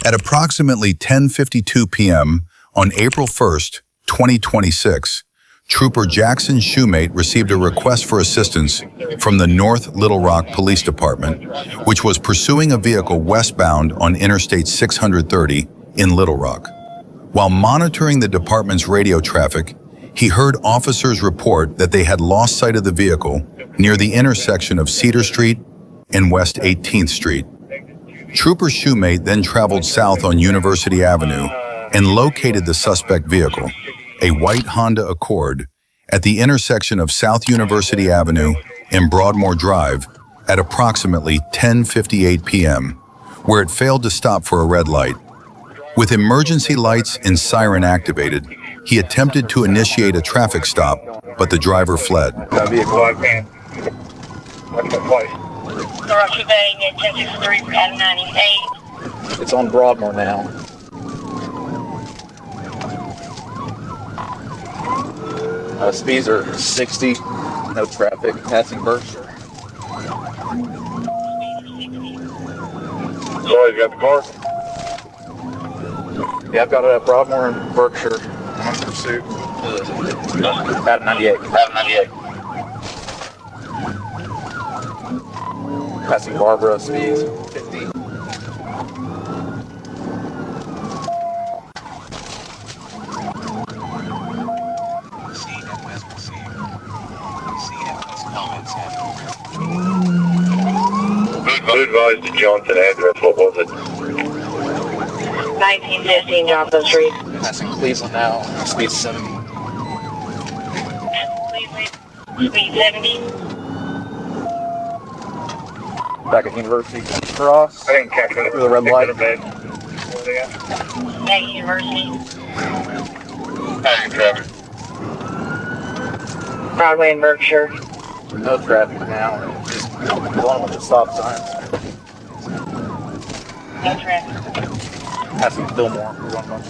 At approximately 10:52 p.m. on April 1st, 2026, Trooper Jackson Shoemate received a request for assistance from the North Little Rock Police Department, which was pursuing a vehicle westbound on Interstate 630 in Little Rock. While monitoring the department's radio traffic, he heard officers report that they had lost sight of the vehicle near the intersection of Cedar Street and West 18th Street. Trooper Shoemate then traveled south on University Avenue and located the suspect vehicle, a white Honda Accord, at the intersection of South University Avenue and Broadmoor Drive at approximately 10:58 p.m., where it failed to stop for a red light. With emergency lights and siren activated, he attempted to initiate a traffic stop, but the driver fled. It's on Broadmoor now. Speeds are 60, no traffic, passing Berkshire. So you got the car? Yeah, I've got a Broadmoor and Berkshire. I'm in pursuit. At 98. At 98. Passing Barbara, speeds 50. Who advised the Johnson address? What was it? 1915 Johnson Street. Passing Cleveland now, speed 70. Speed 70. Back at University Cross. I didn't catch it. Through the red light. Back University. Passing traffic. Broadway and Berkshire. No traffic now. Just going with the stop signs. No traffic. Passing Fillmore. We're going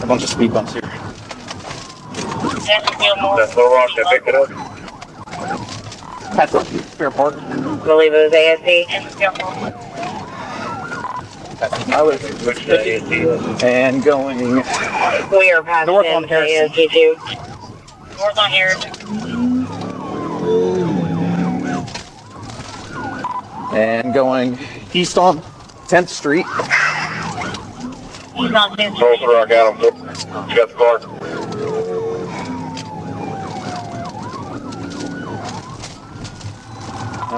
a bunch of speed bumps here. That's Fillmore. That's Little Rock that picked it up. That's a Fair Park. I believe it was ASC. Passing Tyler. And going We are passing north on Harrison. ASC too. North on Harrison. And going east on 10th Street. He's on 10th Roll Street. the rock out. You got the car?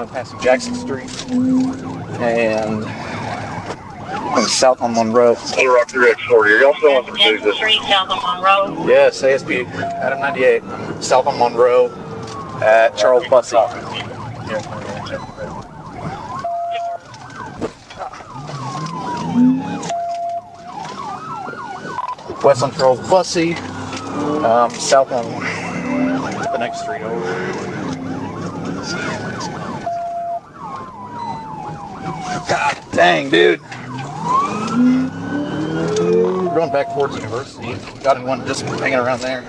Passing Jackson Street. And going south on Monroe. Little Rock 3X40. Are y'all still on the pursuit 10th this? Street, south of Monroe. Yes, ASP, Adam 98. South on Monroe at Charles Bussey. West on Charles Bussey, south on the next street over. God dang, dude. We're going back towards University. Got anyone just hanging around there?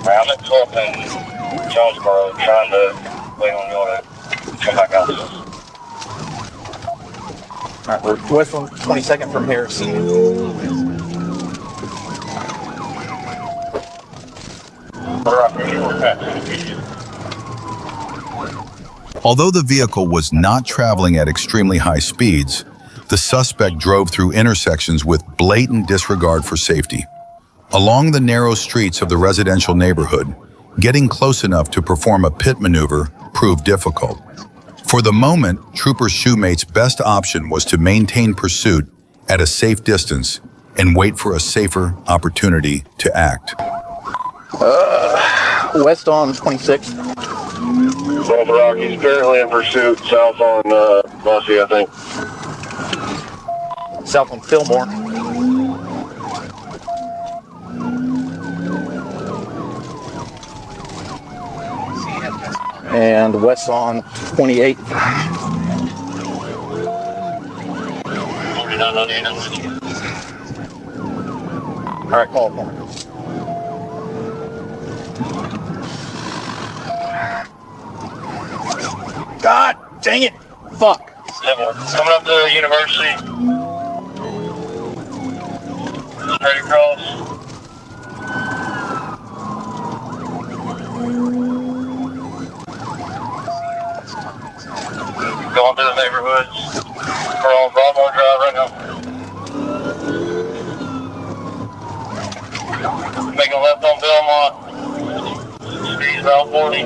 I'm at 12 in Jonesboro trying to wait on y'all to come back out to us. Alright, we're west on 22nd from Harrison. Although the vehicle was not traveling at extremely high speeds, the suspect drove through intersections with blatant disregard for safety. Along the narrow streets of the residential neighborhood, getting close enough to perform a pit maneuver proved difficult. For the moment, Trooper Shoemate's best option was to maintain pursuit at a safe distance and wait for a safer opportunity to act. West on 26th. Roll the rock. He's apparently in pursuit south on Bussey, I think. South on Fillmore. And west on 28th. All right, call it for me. God dang it! Fuck. Coming up to the university. Straight across. Going through the neighborhoods. We're on Broadmoor Drive right now. Making a left on Belmont. Speed's about 40.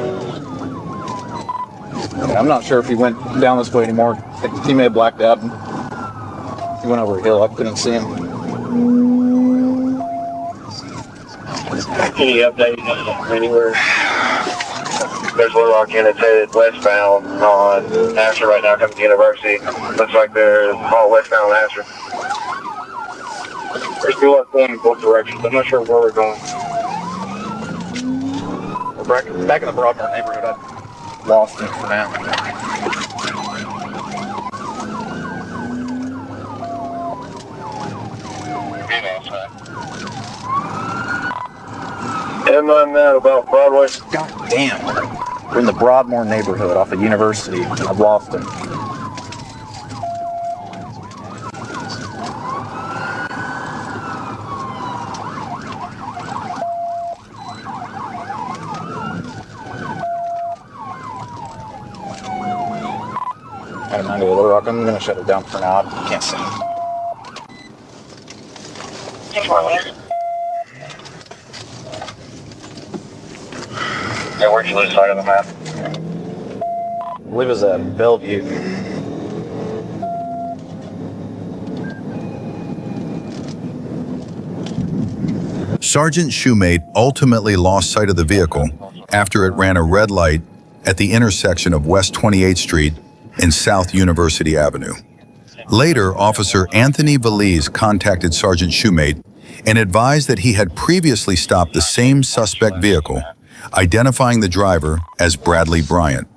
Yeah, I'm not sure if he went down this way anymore. I think he may have blacked out. He went over a hill. I couldn't see him. Any update anywhere? There's Little Rock units headed westbound on Asher right now, coming to University. Looks like they're all westbound on Asher. There's people going in both directions. I'm not sure where we're going. We're back in the Broadmoor neighborhood. I lost him for now. Am I mad about Broadway? God damn. We're in the Broadmoor neighborhood off of University. I've lost him. Got him under the Little Rock. I'm going to shut it down for now. I can't see him. Yeah, where'd you lose sight of the map? I believe it was at Bellevue. Sergeant Shoemate ultimately lost sight of the vehicle after it ran a red light at the intersection of West 28th Street and South University Avenue. Later, Officer Anthony Valise contacted Sergeant Shoemate and advised that he had previously stopped the same suspect vehicle, identifying the driver as Bradley Bryant.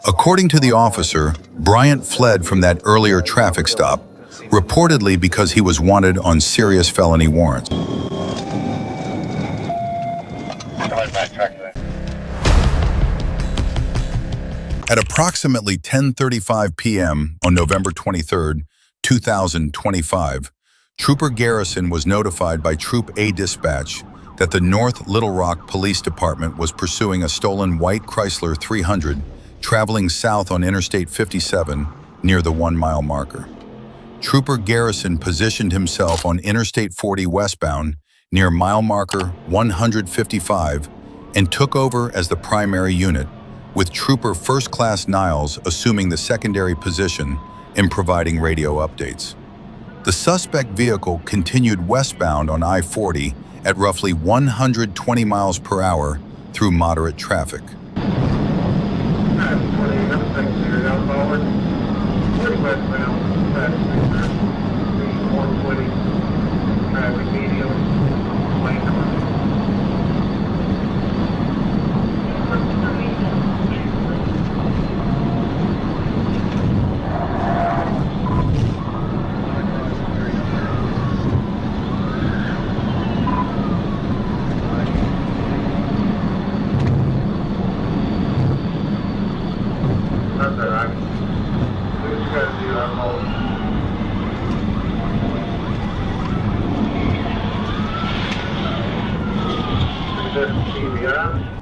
According to the officer, Bryant fled from that earlier traffic stop, reportedly because he was wanted on serious felony warrants. At approximately 10:35 p.m. on November 23, 2025, Trooper Garrison was notified by Troop A Dispatch that the North Little Rock Police Department was pursuing a stolen white Chrysler 300 traveling south on Interstate 57 near the 1-mile marker. Trooper Garrison positioned himself on Interstate 40 westbound near mile marker 155 and took over as the primary unit, with Trooper First Class Niles assuming the secondary position and providing radio updates. The suspect vehicle continued westbound on I-40 at roughly 120 miles per hour through moderate traffic.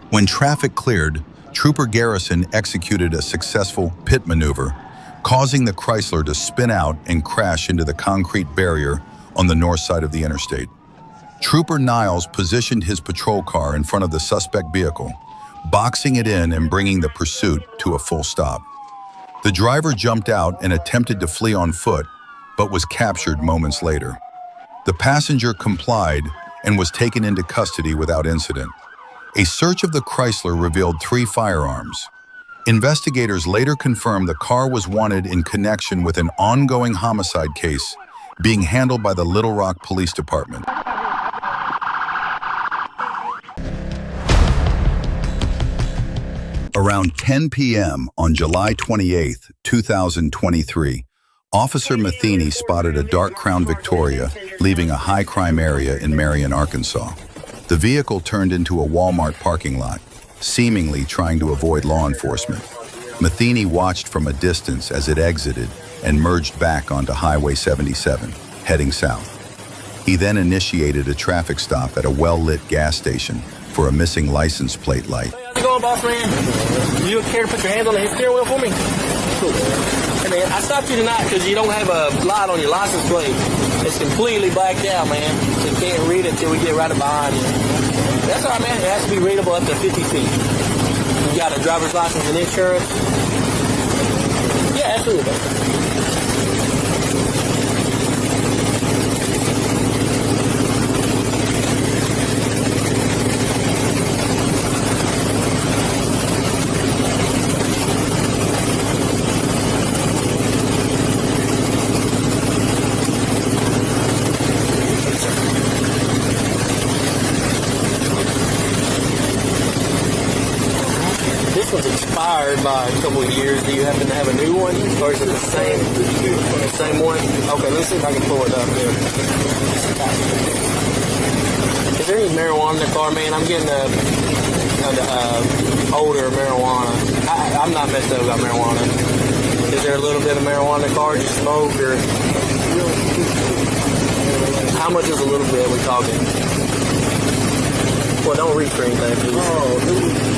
When traffic cleared, Trooper Garrison executed a successful pit maneuver, causing the Chrysler to spin out and crash into the concrete barrier on the north side of the interstate. Trooper Niles positioned his patrol car in front of the suspect vehicle, boxing it in and bringing the pursuit to a full stop. The driver jumped out and attempted to flee on foot, but was captured moments later. The passenger complied and was taken into custody without incident. A search of the Chrysler revealed 3 firearms. Investigators later confirmed the car was wanted in connection with an ongoing homicide case being handled by the Little Rock Police Department. Around 10 p.m. on July 28, 2023, Officer Matheny spotted a dark Crown Victoria leaving a high-crime area in Marion, Arkansas. The vehicle turned into a Walmart parking lot, seemingly trying to avoid law enforcement. Matheny watched from a distance as it exited and merged back onto Highway 77, heading south. He then initiated a traffic stop at a well-lit gas station for a missing license plate light. Hey, how's it going, boss man? You care to put your hands on the steering wheel for me? Cool. Hey, man, I stopped you tonight because you don't have a light on your license plate. It's completely blacked out, man. So you can't read it until we get right behind you. That's all right, man. It has to be readable up to 50 feet. You got a driver's license and insurance? Yeah, absolutely. Expired by a couple of years. Do you happen to have a new one, or is it the same one? Okay, let's see if I can pull it up here. Is there any marijuana in the car, man? I'm getting older marijuana. I'm not messed up about marijuana. Is there a little bit of marijuana in the car? Do you smoke, or how much is a little bit? We're talking. Well, don't reach for anything, please.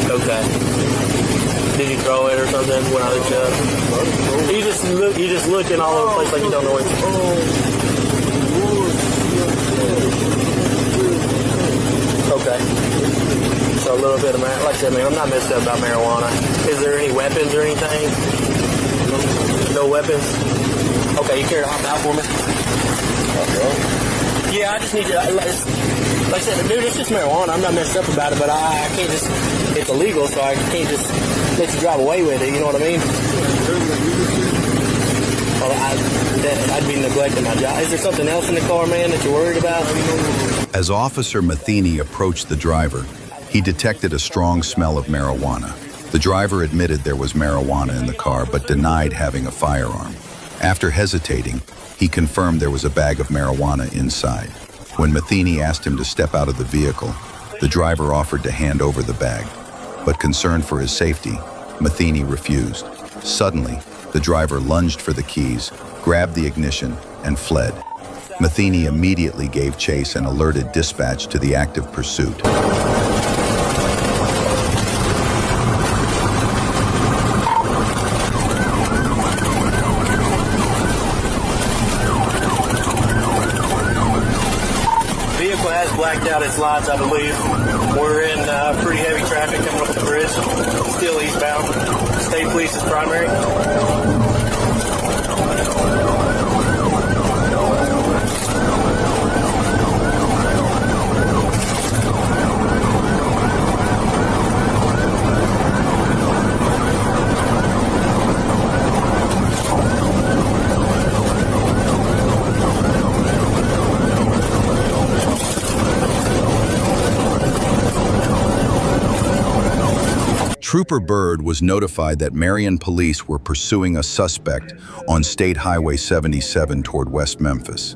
Okay. Did you throw it or something when I looked up? You just looking all over the place like you don't know what. Okay. So a little bit of marijuana. Like I said, man, I'm not messed up about marijuana. Is there any weapons or anything? No weapons? Okay, you care to hop out for me? Yeah, I just need to. Like I said, dude, it's just marijuana. I'm not messed up about it, but I can't just, it's illegal, so I can't just let you drive away with it, you know what I mean? Well, I'd be neglecting my job. Is there something else in the car, man, that you're worried about? As Officer Matheny approached the driver, he detected a strong smell of marijuana. The driver admitted there was marijuana in the car, but denied having a firearm. After hesitating, he confirmed there was a bag of marijuana inside. When Matheny asked him to step out of the vehicle, the driver offered to hand over the bag. But concerned for his safety, Matheny refused. Suddenly, the driver lunged for the keys, grabbed the ignition, and fled. Matheny immediately gave chase and alerted dispatch to the active pursuit. Blacked out its lights, I believe. We're in pretty heavy traffic coming up the bridge. Still eastbound. State police is primary. Trooper Byrd was notified that Marion police were pursuing a suspect on State Highway 77 toward West Memphis.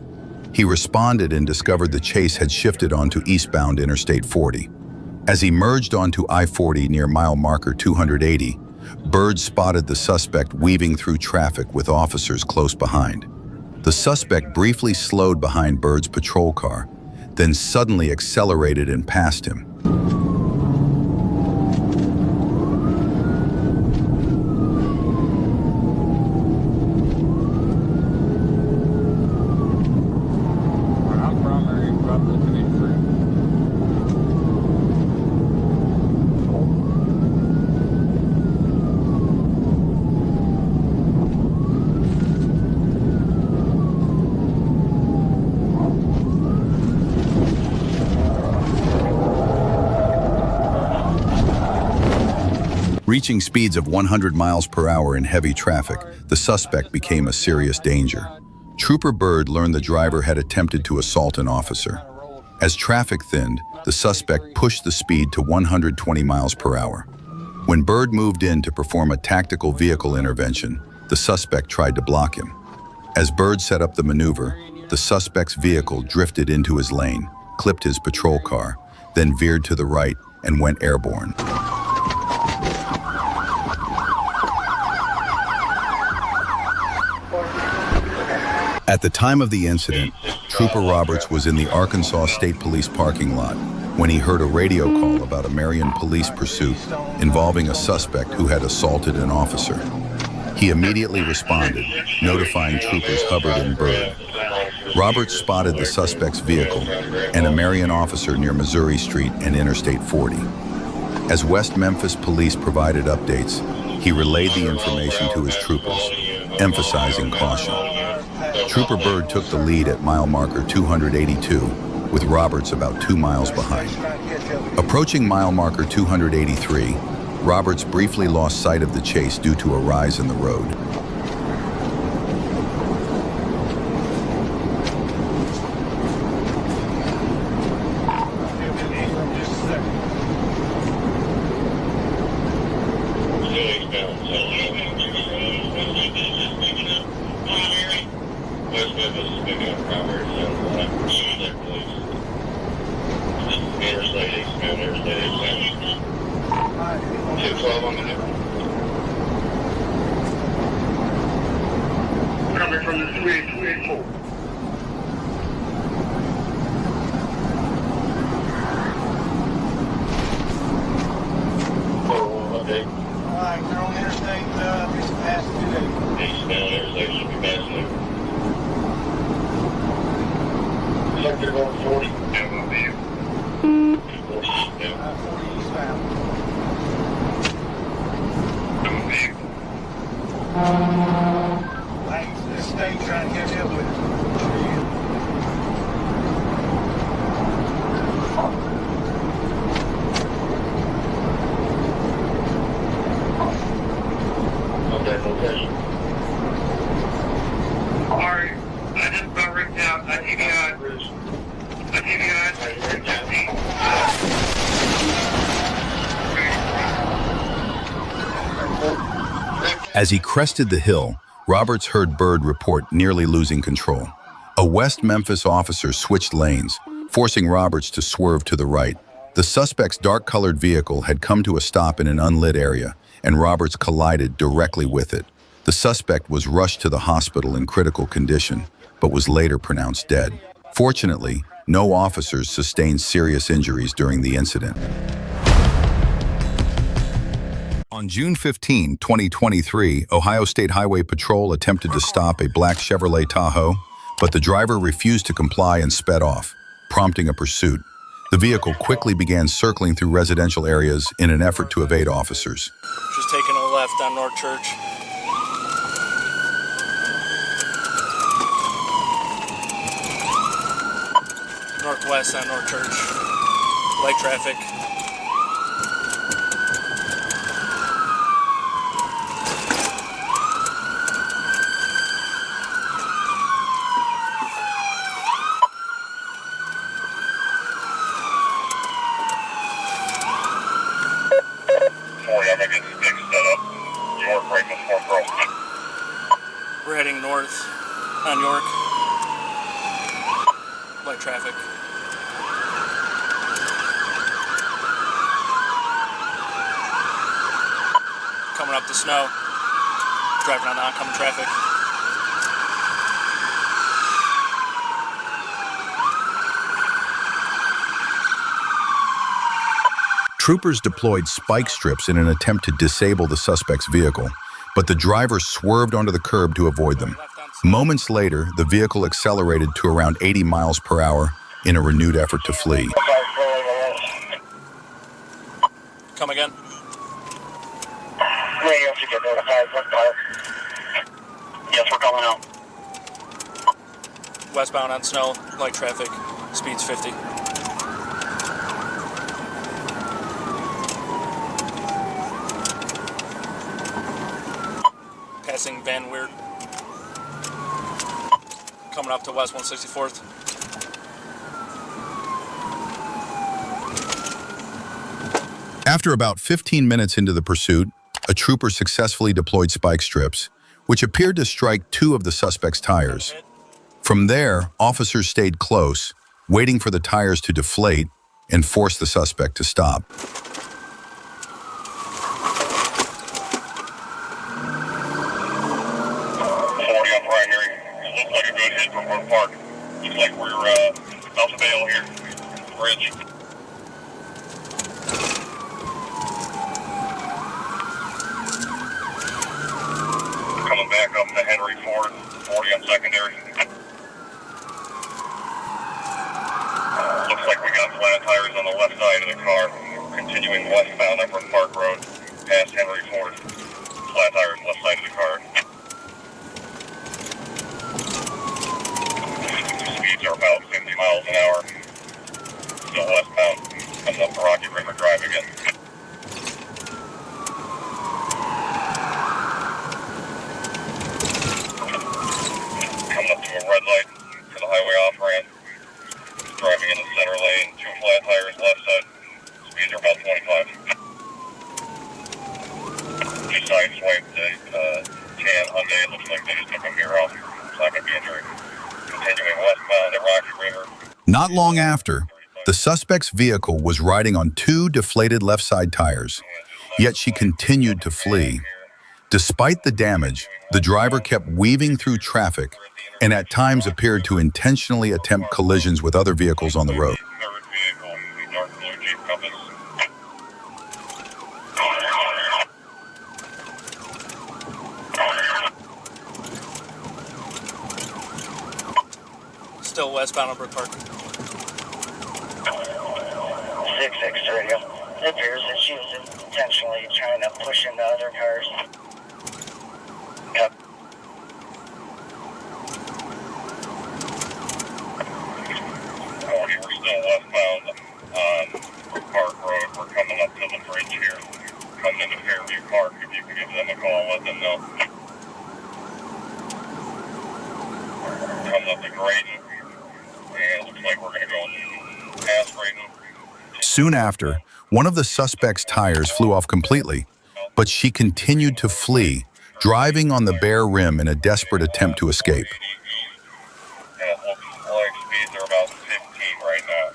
He responded and discovered the chase had shifted onto eastbound Interstate 40. As he merged onto I-40 near mile marker 280, Byrd spotted the suspect weaving through traffic with officers close behind. The suspect briefly slowed behind Byrd's patrol car, then suddenly accelerated and passed him. Reaching speeds of 100 miles per hour in heavy traffic, the suspect became a serious danger. Trooper Byrd learned the driver had attempted to assault an officer. As traffic thinned, the suspect pushed the speed to 120 miles per hour. When Byrd moved in to perform a tactical vehicle intervention, the suspect tried to block him. As Byrd set up the maneuver, the suspect's vehicle drifted into his lane, clipped his patrol car, then veered to the right and went airborne. At the time of the incident, Trooper Roberts was in the Arkansas State Police parking lot when he heard a radio call about a Marion police pursuit involving a suspect who had assaulted an officer. He immediately responded, notifying Troopers Hubbard and Byrd. Roberts spotted the suspect's vehicle and a Marion officer near Missouri Street and Interstate 40. As West Memphis police provided updates, he relayed the information to his troopers, emphasizing caution. Trooper Byrd took the lead at mile marker 282, with Roberts about 2 miles behind. Approaching mile marker 283, Roberts briefly lost sight of the chase due to a rise in the road. Coming from the 28284. Okay. Alright, they're on Interstate, it's past 280. Eastbound Interstate should be passing over. Looks like they're going 40. Yeah, will be. 40 eastbound. 40 eastbound. Thanks, this state trying to catch up with us. Location. Alright, I just about ripped out. I TVI. As he crested the hill, Roberts heard Byrd report nearly losing control. A West Memphis officer switched lanes, forcing Roberts to swerve to the right. The suspect's dark-colored vehicle had come to a stop in an unlit area, and Roberts collided directly with it. The suspect was rushed to the hospital in critical condition, but was later pronounced dead. Fortunately, no officers sustained serious injuries during the incident. On June 15, 2023, Ohio State Highway Patrol attempted to stop a black Chevrolet Tahoe, but the driver refused to comply and sped off, prompting a pursuit. The vehicle quickly began circling through residential areas in an effort to evade officers. Just taking a left on North Church. Northwest on North Church. Light traffic. We're heading north on York. Light traffic. Coming up the snow. Driving on oncoming traffic. Troopers deployed spike strips in an attempt to disable the suspect's vehicle, but the driver swerved onto the curb to avoid them. Moments later, the vehicle accelerated to around 80 miles per hour in a renewed effort to flee. Come again. Yes, we're coming out. Westbound on snow, light traffic, speed's 50. Passing Van Weird. Coming up to West 164th. After about 15 minutes into the pursuit, a trooper successfully deployed spike strips, which appeared to strike 2 of the suspect's tires. From there, officers stayed close, waiting for the tires to deflate and force the suspect to stop. Looks like a good hit. like we're about to bail here. Bridge. Coming back up to Henry Ford, 40 on secondary. Looks like we got flat tires on the left side of the car. Continuing westbound up from Park Road, past Henry Ford. Flat tires left side of the car. Speeds are about 50 miles an hour. Still westbound. Coming up the Rocky River Drive again. Coming up to a red light for the highway off-ramp. Driving in the center lane, 2 flat tires left side. Speeds are about 25. Just sideswiped a tan Hyundai. It looks like they just took a mirror off. It's not going to be injured. Continuing westbound at Rocky River. Not long after, the suspect's vehicle was riding on 2 deflated left side tires, yet she continued to flee. Despite the damage, the driver kept weaving through traffic and at times appeared to intentionally attempt collisions with other vehicles on the road. Third vehicle, dark blue Jeep Compass. Still westbound on Brook Park. 6-6 radio. It appears that she was intentionally trying to push into other cars. Yep. We're still westbound on Brook Park Road. We're coming up to the bridge here. Coming into Fairview Park. If you can give them a call, let them know. Coming up to Graydon. And it looks like we're going to go past Graydon. Soon after, one of the suspect's tires flew off completely, but she continued to flee, driving on the bare rim in a desperate attempt to escape. And it looks like speeds are about 15 right now.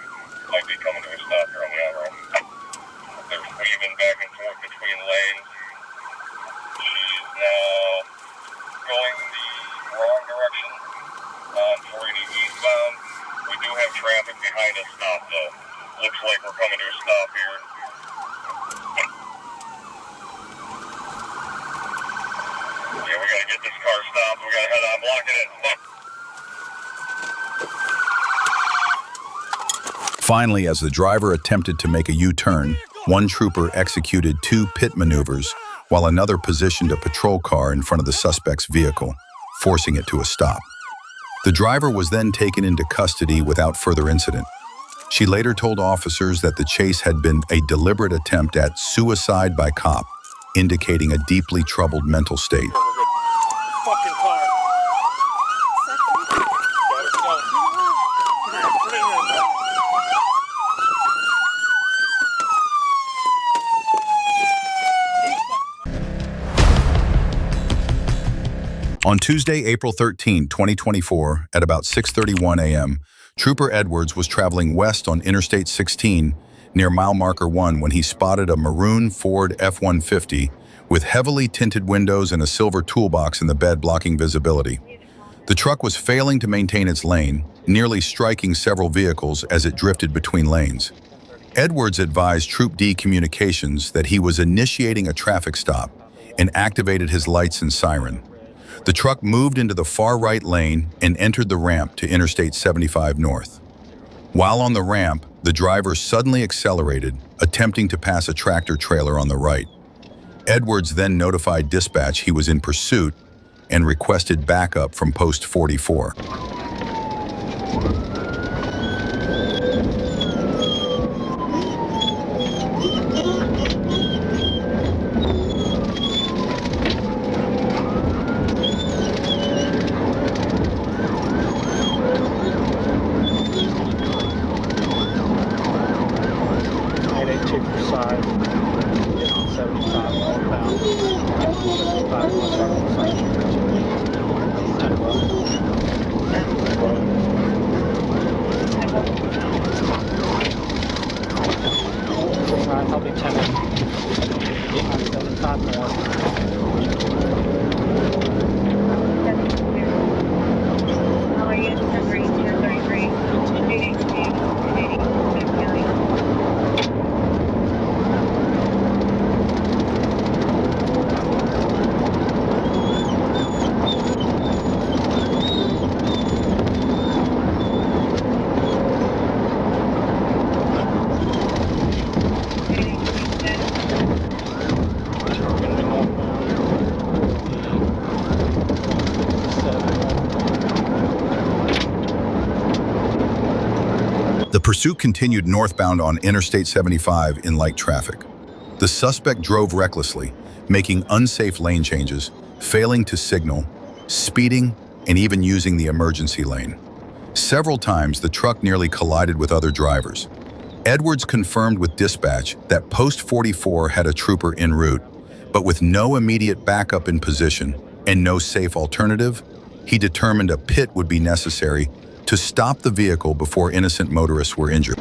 Might be coming to a stop here on the on-ramp. They're weaving back and forth between lanes. She's now going the wrong direction on 480 eastbound. We do have traffic behind us stop though. Looks like we're coming to a stop here. Yeah, we gotta get this car stopped. We gotta head on, block it in. Finally, as the driver attempted to make a U-turn, one trooper executed 2 pit maneuvers, while another positioned a patrol car in front of the suspect's vehicle, forcing it to a stop. The driver was then taken into custody without further incident. She later told officers that the chase had been a deliberate attempt at suicide by cop, indicating a deeply troubled mental state. Fucking car. Let's go. On Tuesday, April 13, 2024, at about 6:31 a.m., Trooper Edwards was traveling west on Interstate 16 near mile marker 1 when he spotted a maroon Ford F-150 with heavily tinted windows and a silver toolbox in the bed blocking visibility. The truck was failing to maintain its lane, nearly striking several vehicles as it drifted between lanes. Edwards advised Troop D Communications that he was initiating a traffic stop and activated his lights and siren. The truck moved into the far right lane and entered the ramp to Interstate 75 North. While on the ramp, the driver suddenly accelerated, attempting to pass a tractor trailer on the right. Edwards then notified dispatch he was in pursuit and requested backup from Post 44. pursuit continued northbound on Interstate 75 in light traffic. The suspect drove recklessly, making unsafe lane changes, failing to signal, speeding, and even using the emergency lane. Several times, the truck nearly collided with other drivers. Edwards confirmed with dispatch that Post 44 had a trooper en route, but with no immediate backup in position and no safe alternative, he determined a pit would be necessary to stop the vehicle before innocent motorists were injured.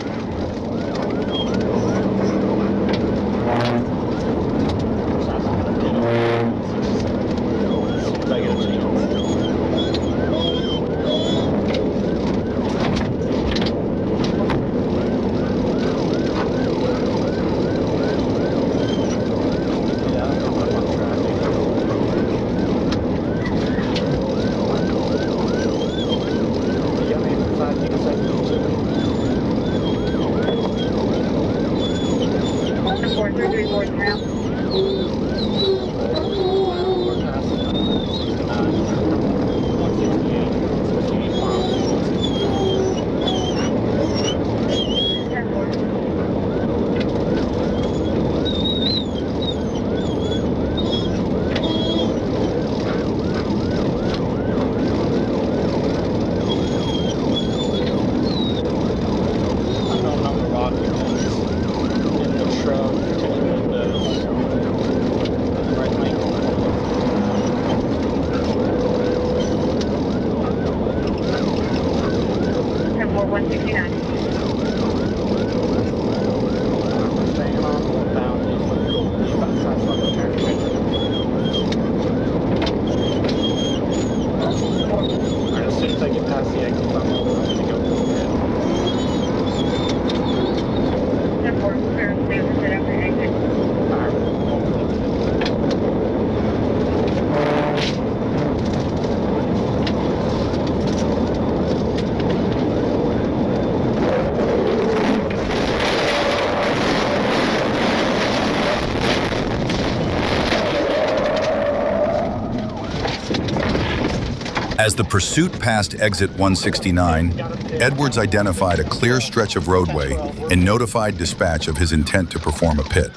As the pursuit passed exit 169, Edwards identified a clear stretch of roadway and notified dispatch of his intent to perform a pit.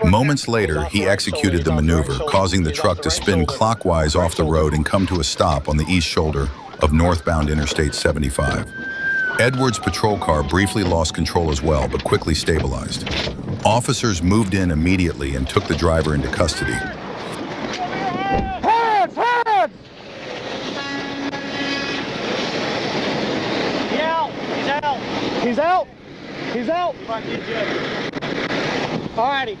Moments later, he executed the maneuver, causing the truck to spin clockwise off the road and come to a stop on the east shoulder of northbound Interstate 75. Edwards' patrol car briefly lost control as well, but quickly stabilized. Officers moved in immediately and took the driver into custody. He's out. He's out. Alrighty.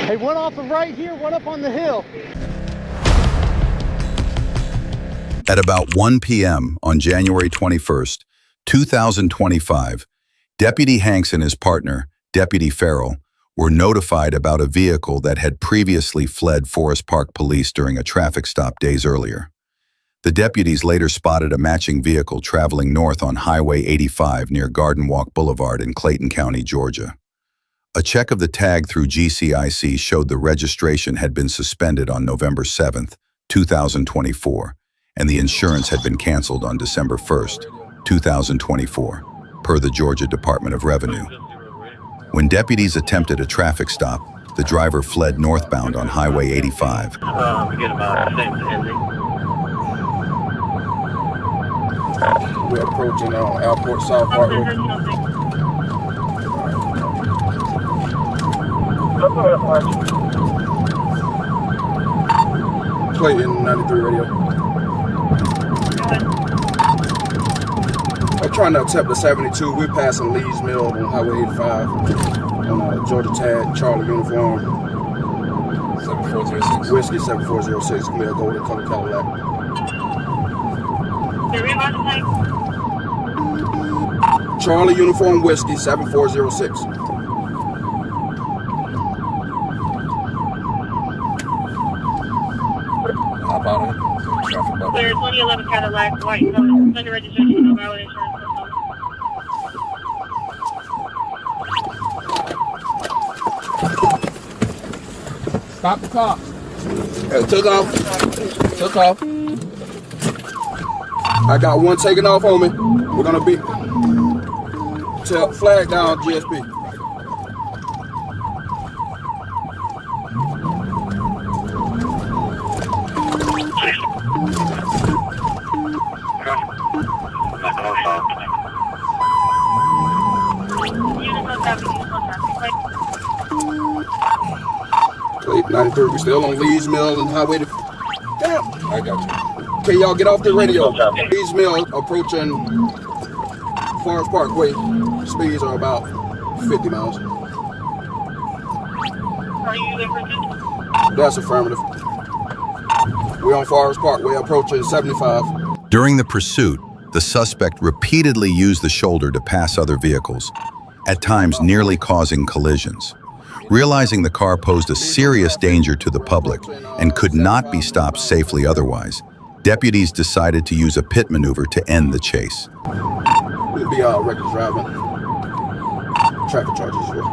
Hey, one off the right here, one up on the hill. At about 1 p.m. on January 21st, 2025, Deputy Hanks and his partner, Deputy Farrell, were notified about a vehicle that had previously fled Forest Park Police during a traffic stop days earlier. The deputies later spotted a matching vehicle traveling north on Highway 85 near Garden Walk Boulevard in Clayton County, Georgia. A check of the tag through GCIC showed the registration had been suspended on November 7, 2024, and the insurance had been canceled on December 1, 2024, per the Georgia Department of Revenue. When deputies attempted a traffic stop, the driver fled northbound on Highway 85. We're approaching Airport South Parkway. Clayton 93 radio. I'm trying to attempt the 72. We're passing Lee's Mill on Highway 85 on Georgia Tag, Charlie uniform. 7406. Whiskey 7406. We'll go with the color Cadillac. Charlie uniform whiskey 7406. Hop out of it. Traffic button. Clear 2011 Cadillac, white color, under registration, no valid insurance. Stop the car. Took off. Took off. I got one taking off on me. We're gonna be Tell flag down GSP. Wait, 93, we still on Lee's Mill and Highway to... Damn! I got you. Okay, y'all get off the radio. Lee's Mill approaching Forest Parkway. Speeds are about 50 miles. Are you there for good? That's affirmative. We're on Forest Parkway approaching 75. During the pursuit, the suspect repeatedly used the shoulder to pass other vehicles, at times nearly causing collisions. Realizing the car posed a serious danger to the public and could not be stopped safely otherwise, deputies decided to use a pit maneuver to end the chase. It'll be reckless driving. Traffic charges as well.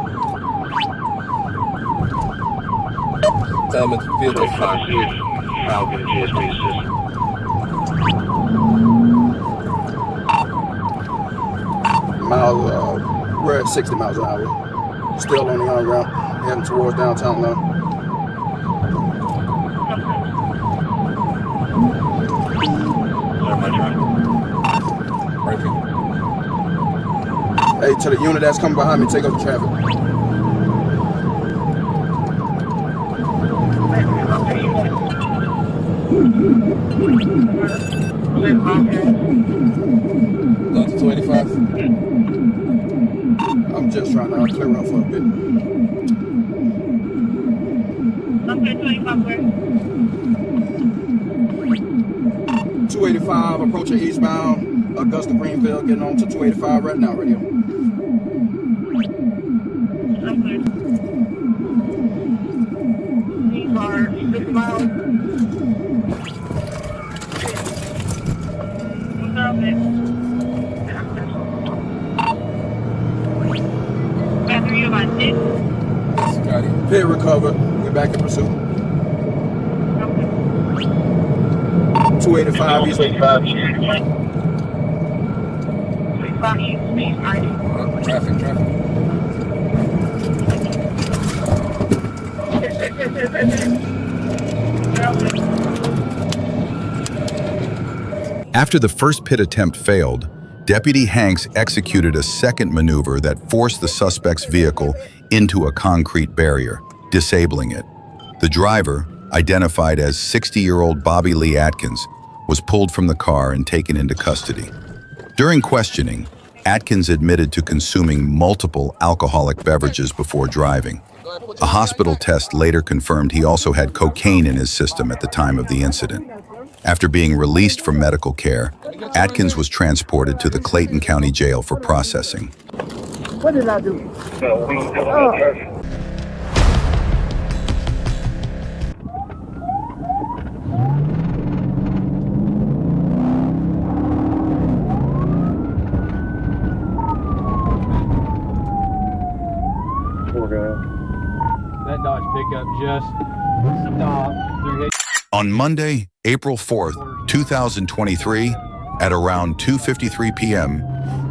Time at vehicle 5. I'll get a GSP assist. We're at 60 miles an hour. Still on the underground, heading towards downtown now. Hey, to the unit that's coming behind me, take over traffic. Up to 25. I'm just trying to clear out for a bit. Okay, 25 where? 285 approaching eastbound. Augusta Greenville getting on to 285 right now, radio. Okay. These are 6 miles. What's up, man? After you about 6? Got it. Pit recovered. We're back in pursuit. 285 east. 25 east, speed, right? Traffic. After the first pit attempt failed, Deputy Hanks executed a second maneuver that forced the suspect's vehicle into a concrete barrier, disabling it. The driver, identified as 60-year-old Bobby Lee Atkins, was pulled from the car and taken into custody. During questioning, Atkins admitted to consuming multiple alcoholic beverages before driving. A hospital test later confirmed he also had cocaine in his system at the time of the incident. After being released from medical care, Atkins was transported to the Clayton County Jail for processing. What did I do? That Dodge pickup just stopped. On Monday, April 4th, 2023, at around 2:53 p.m.,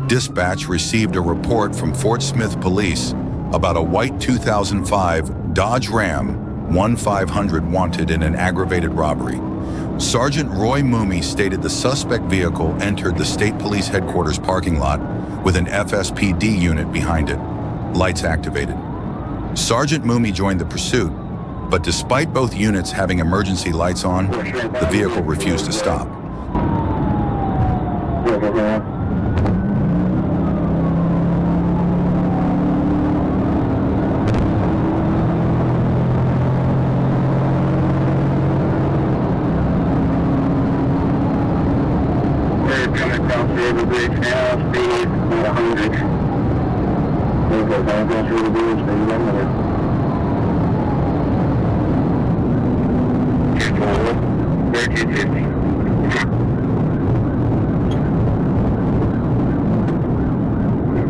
dispatch received a report from Fort Smith Police about a white 2005 Dodge Ram 1500 wanted in an aggravated robbery. Sergeant Roy Mooney stated the suspect vehicle entered the State Police Headquarters parking lot with an FSPD unit behind it, lights activated. Sergeant Mooney joined the pursuit, but despite both units having emergency lights on, the vehicle refused to stop. Coming across the overbridge now, speed 100. Going through the bridge, speed 100. 1350.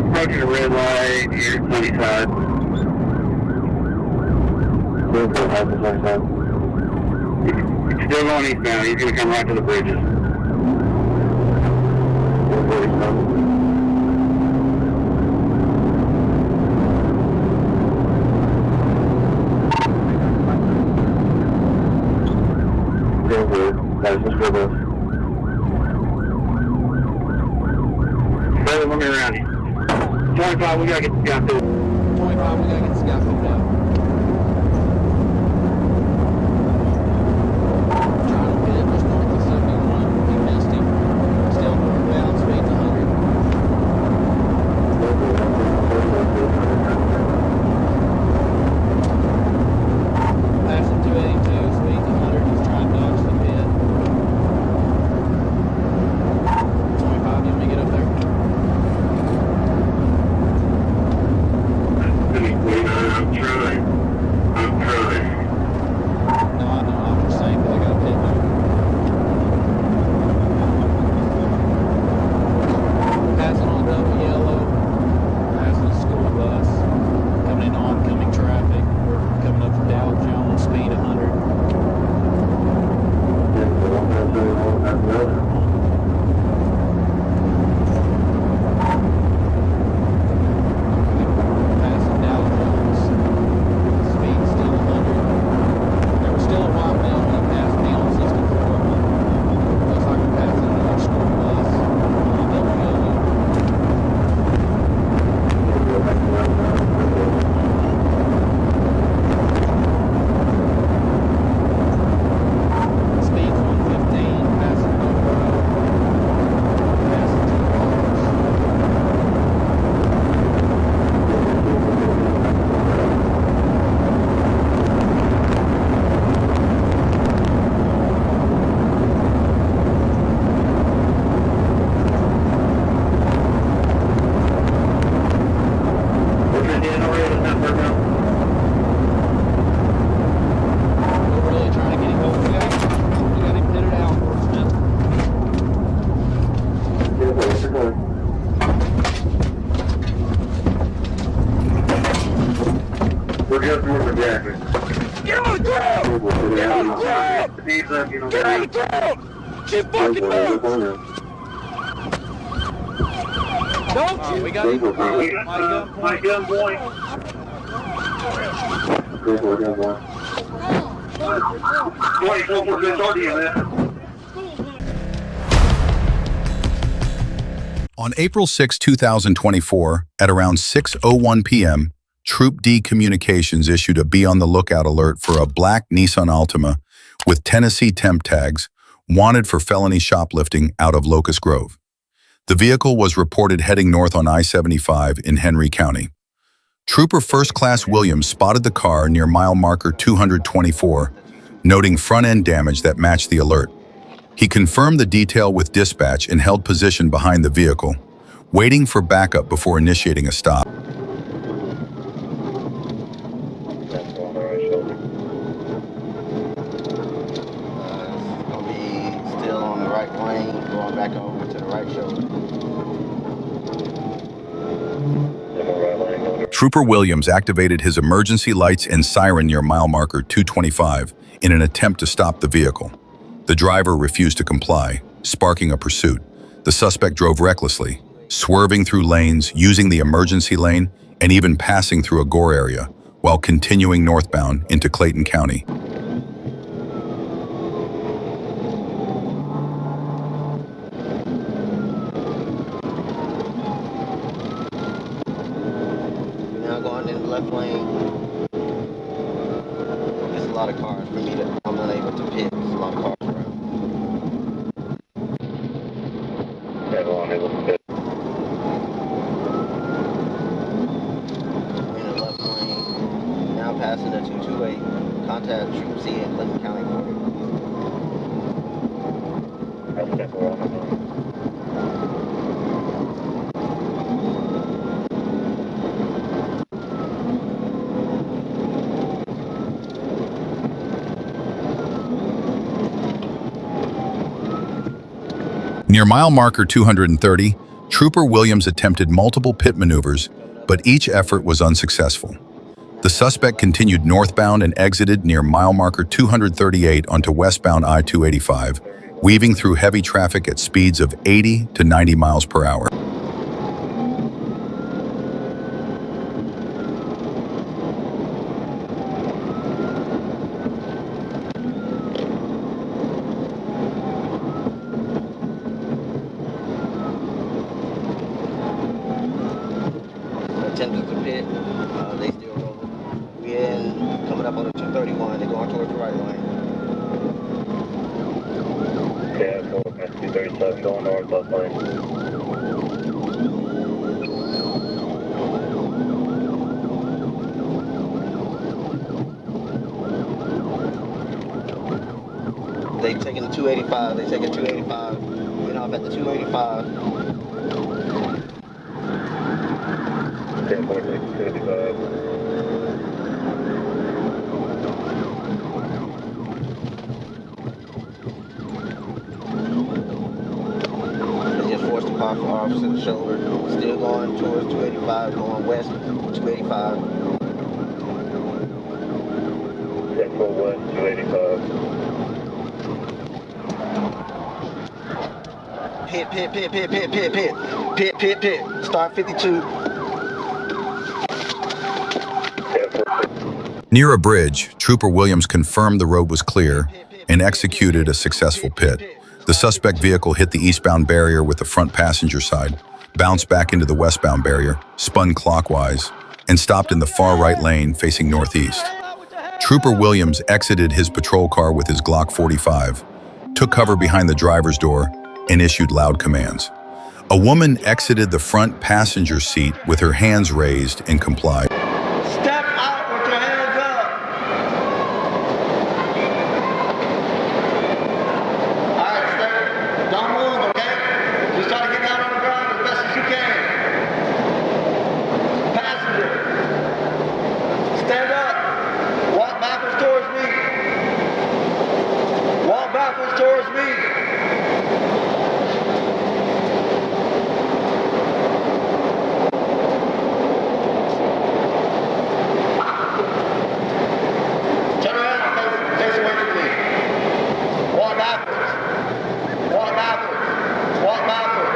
Approaching the red light, here 25. It's still going eastbound. He's going to come right to the bridges. That's just good. Let me around you. 25, we gotta get this guy through. 25, we gotta get this guy picked up. Trying to pit just north of 71. He missed him. Still northbound, speed's 100. Passing 282, speed's 100. He's trying to dodge the pit. 25, you want me to get up there? I'm trying. No, I know. I'm just saying that I got a pit now. Passing on double yellow. Passing a school bus. Coming in oncoming traffic. We're coming up from Dow Jones. Speed 100. Passing Dow Jones. Speed still 100. There was still a white belt when he passed me on 64. Looks like we're passing another school bus on double yellow. Speed's 115, passing Dover Road. Passing two cars. We're gonna get already the number now. We're really trying to get him over. We got him pitted out, Smith. We're just north of Jackson. Get on the ground! Get on the ground! Speed's up, you know. Get on the ground! She fucking moves! Don't you? We got him. My gun point. Go for it, gun point. 24 good talk to you, man. On April 6, 2024, at around 6:01 p.m., Troop D Communications issued a Be on the Lookout alert for a black Nissan Altima with Tennessee temp tags, wanted for felony shoplifting out of Locust Grove. The vehicle was reported heading north on I-75 in Henry County. Trooper First Class Williams spotted the car near mile marker 224, noting front-end damage that matched the alert. He confirmed the detail with dispatch and held position behind the vehicle, waiting for backup before initiating a stop. That's on the right shoulder. Gonna be still on the right lane, going back over to the right shoulder. Trooper Williams activated his emergency lights and siren near mile marker 225 in an attempt to stop the vehicle. The driver refused to comply, sparking a pursuit. The suspect drove recklessly, swerving through lanes, using the emergency lane, and even passing through a gore area, while continuing northbound into Clayton County. Now going in the left lane. There's a lot of cars for me to, I'm unable to pit. There's a lot of cars around. Everyone able to fit. In the left lane. Now passing the 228. Contact Troop C in Clinton County border. That's definitely on the line. Near mile marker 230, Trooper Williams attempted multiple pit maneuvers, but each effort was unsuccessful. The suspect continued northbound and exited near mile marker 238 onto westbound I-285, weaving through heavy traffic at speeds of 80 to 90 miles per hour. 231. They're going towards the right lane. Yeah, so 237 going north, left lane. They taking the 285. They taking 285. Getting off at the 285. Yeah, 285. They just forced the car for officer to the shoulder. Still going towards 285, going west 285. Yeah, full west, 285. Pit. Start 52. Near a bridge, Trooper Williams confirmed the road was clear and executed a successful pit. The suspect vehicle hit the eastbound barrier with the front passenger side, bounced back into the westbound barrier, spun clockwise, and stopped in the far right lane facing northeast. Trooper Williams exited his patrol car with his Glock 45, took cover behind the driver's door, and issued loud commands. A woman exited the front passenger seat with her hands raised and complied. Step out with your hands up. All right, step. Don't move, okay? Just try to get down on the ground as best as you can. Passenger, stand up. Walk backwards towards me. Walk backwards towards me. Turn around, face away from me. Walk backwards. Walk backwards. Walk backwards.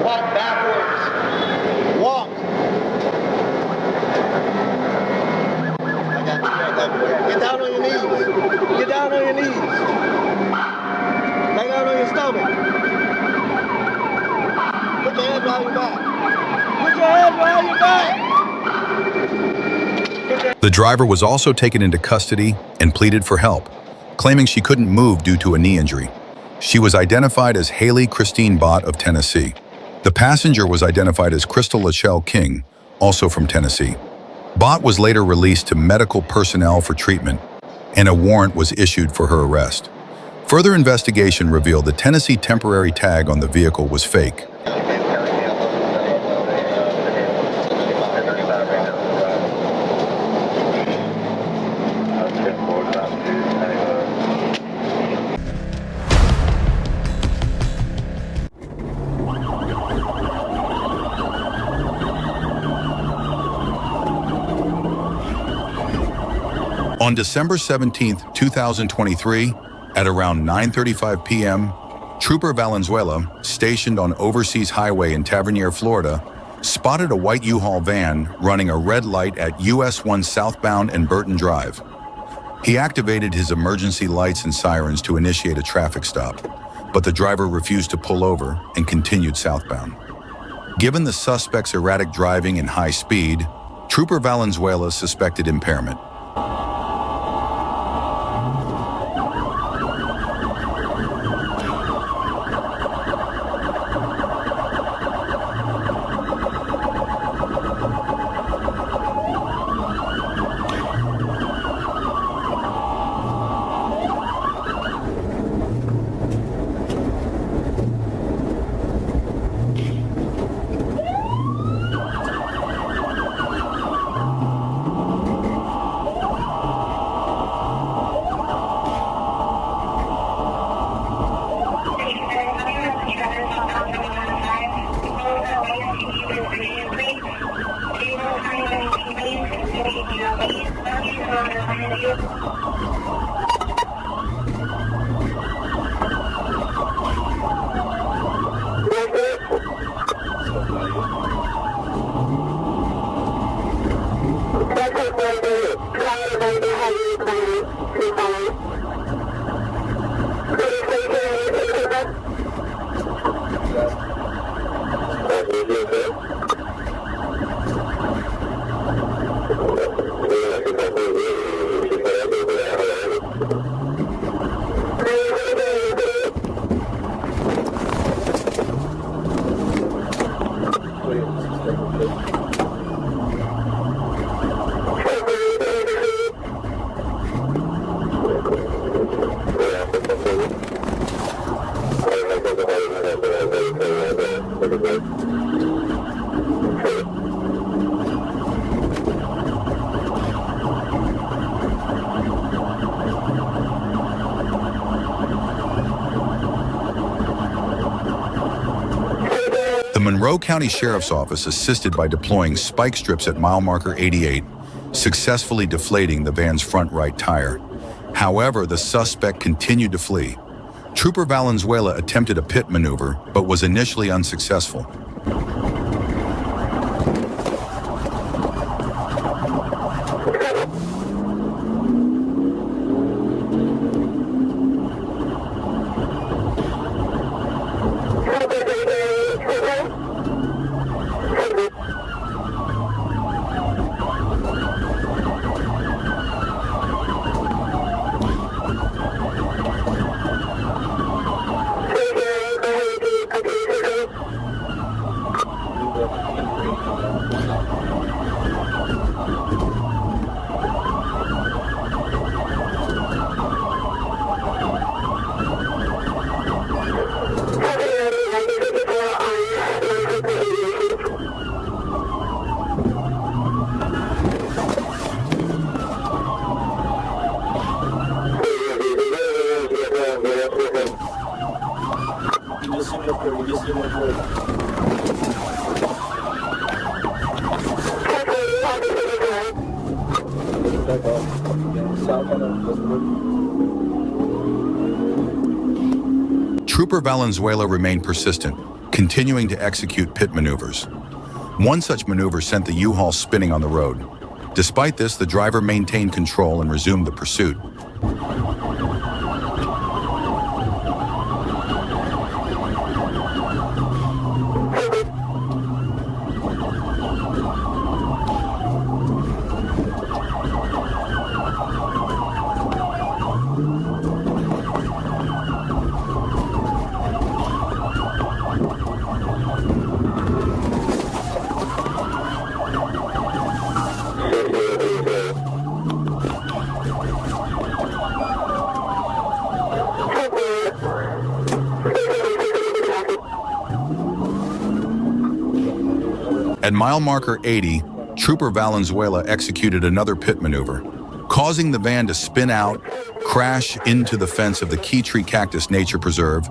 Walk backwards. Walk. I got you. Get down on your knees. Get down on your knees. Lay down on your stomach. Put your hands behind your back. Put your hands behind your back. The driver was also taken into custody and pleaded for help, claiming she couldn't move due to a knee injury. She was identified as Haley Christine Bott of Tennessee. The passenger was identified as Crystal Lachelle King, also from Tennessee. Bott was later released to medical personnel for treatment, and a warrant was issued for her arrest. Further investigation revealed the Tennessee temporary tag on the vehicle was fake. On December 17, 2023, at around 9:35 p.m., Trooper Valenzuela, stationed on Overseas Highway in Tavernier, Florida, spotted a white U-Haul van running a red light at US 1 southbound and Burton Drive. He activated his emergency lights and sirens to initiate a traffic stop, but the driver refused to pull over and continued southbound. Given the suspect's erratic driving and high speed, Trooper Valenzuela suspected impairment. Monroe County Sheriff's Office assisted by deploying spike strips at mile marker 88, successfully deflating the van's front right tire. However, the suspect continued to flee. Trooper Valenzuela attempted a pit maneuver, but was initially unsuccessful. Trooper Valenzuela remained persistent, continuing to execute pit maneuvers. One such maneuver sent the U-Haul spinning on the road. Despite this, the driver maintained control and resumed the pursuit. At mile marker 80, Trooper Valenzuela executed another pit maneuver, causing the van to spin out, crash into the fence of the Key Tree Cactus Nature Preserve,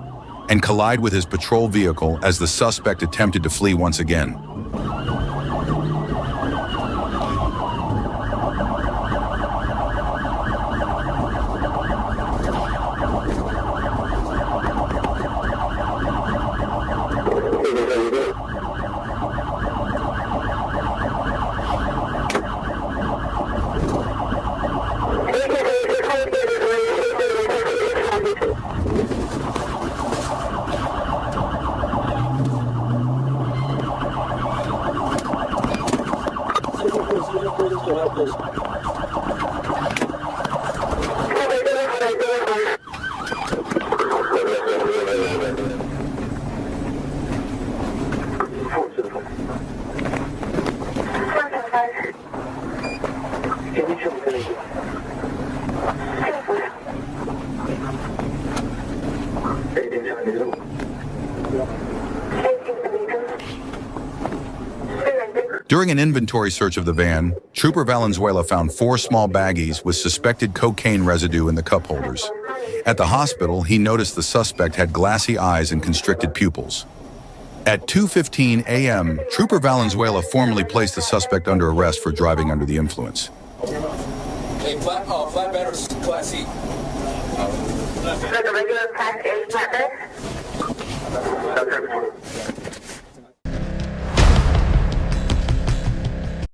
and collide with his patrol vehicle as the suspect attempted to flee once again. During an inventory search of the van, Trooper Valenzuela found 4 small baggies with suspected cocaine residue in the cup holders. At the hospital, he noticed the suspect had glassy eyes and constricted pupils. At 2:15 a.m., Trooper Valenzuela formally placed the suspect under arrest for driving under the influence. Hey, flatbed or Class C? Like a regular Class A flatbed?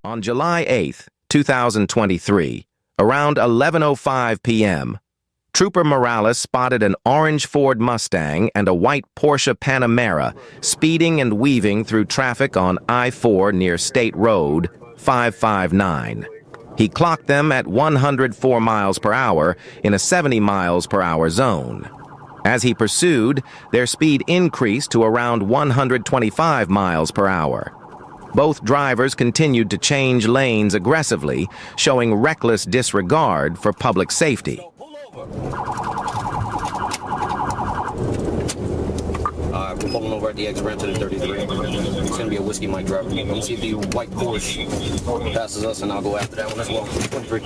On July 8, 2023, around 11:05 p.m., Trooper Morales spotted an orange Ford Mustang and a white Porsche Panamera speeding and weaving through traffic on I-4 near State Road 559. He clocked them at 104 miles per hour in a 70 miles per hour zone. As he pursued, their speed increased to around 125 miles per hour. Both drivers continued to change lanes aggressively, showing reckless disregard for public safety. We're pulling over at the exit ramp to the 33. It's going to be a Whiskey Mike driver. Let me see if the white Porsche passes us, and I'll go after that one as well. 23.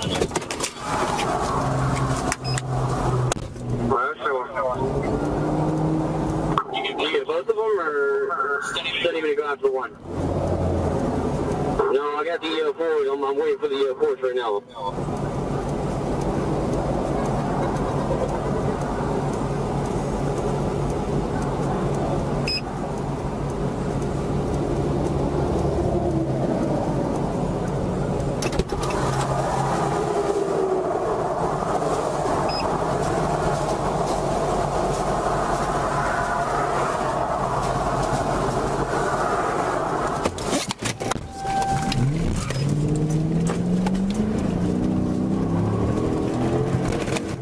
You get both of them, or don't even go 9 for 1. No, I got the forward. I'm waiting for the force right now.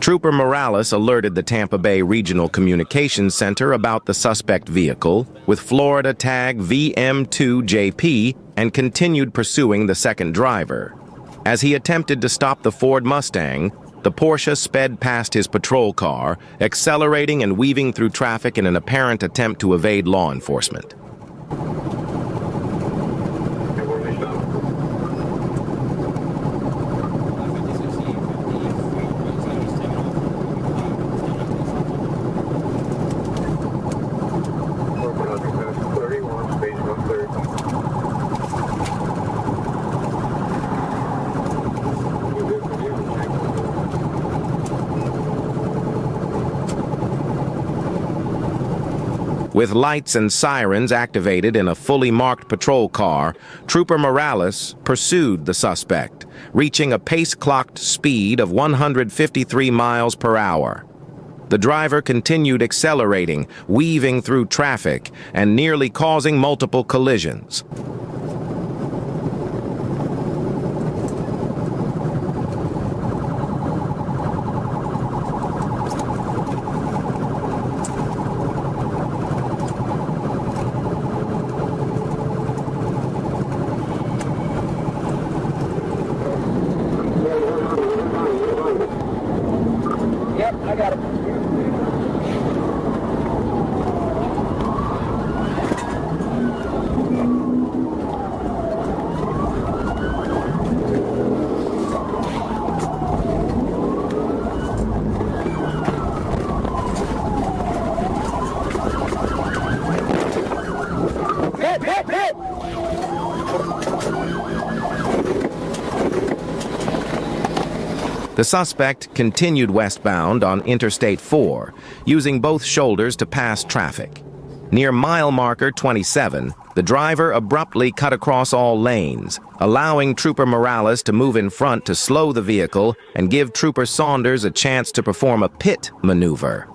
Trooper Morales alerted the Tampa Bay Regional Communications Center about the suspect vehicle with Florida tag VM2JP and continued pursuing the second driver. As he attempted to stop the Ford Mustang, the Porsche sped past his patrol car, accelerating and weaving through traffic in an apparent attempt to evade law enforcement. With lights and sirens activated in a fully marked patrol car, Trooper Morales pursued the suspect, reaching a pace-clocked speed of 153 miles per hour. The driver continued accelerating, weaving through traffic, and nearly causing multiple collisions. I got it. Hit! The suspect continued westbound on Interstate 4, using both shoulders to pass traffic. Near mile marker 27, the driver abruptly cut across all lanes, allowing Trooper Morales to move in front to slow the vehicle and give Trooper Saunders a chance to perform a pit maneuver.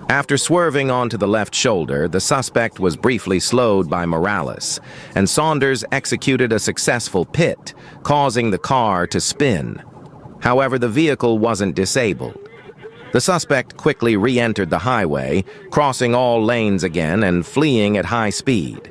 After swerving onto the left shoulder, the suspect was briefly slowed by Morales, and Saunders executed a successful pit, causing the car to spin. However, the vehicle wasn't disabled. The suspect quickly re-entered the highway, crossing all lanes again and fleeing at high speed.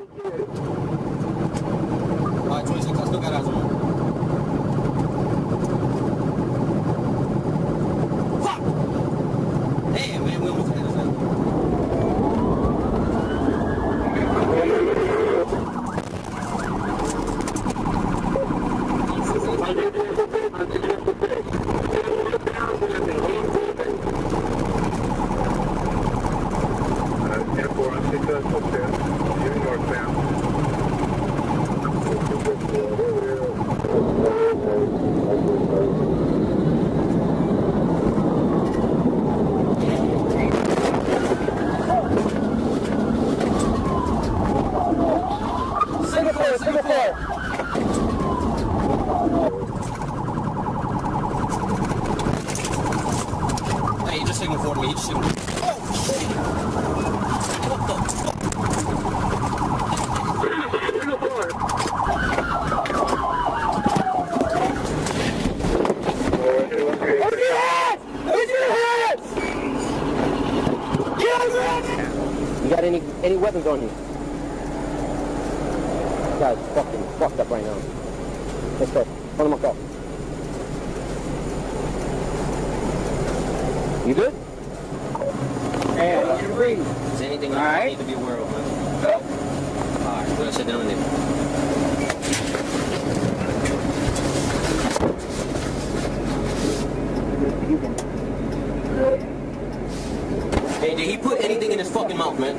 Hey, just signal for me. He just signal. Oh, shit! What the fuck? You got any weapons on you? This guy's fucking fucked up right now. Let's go. Put him on call. You good? Hey, I can breathe. Is anything I need to be aware of, man? No. Alright, we're gonna sit down in there. Hey, did he put anything in his fucking mouth, man?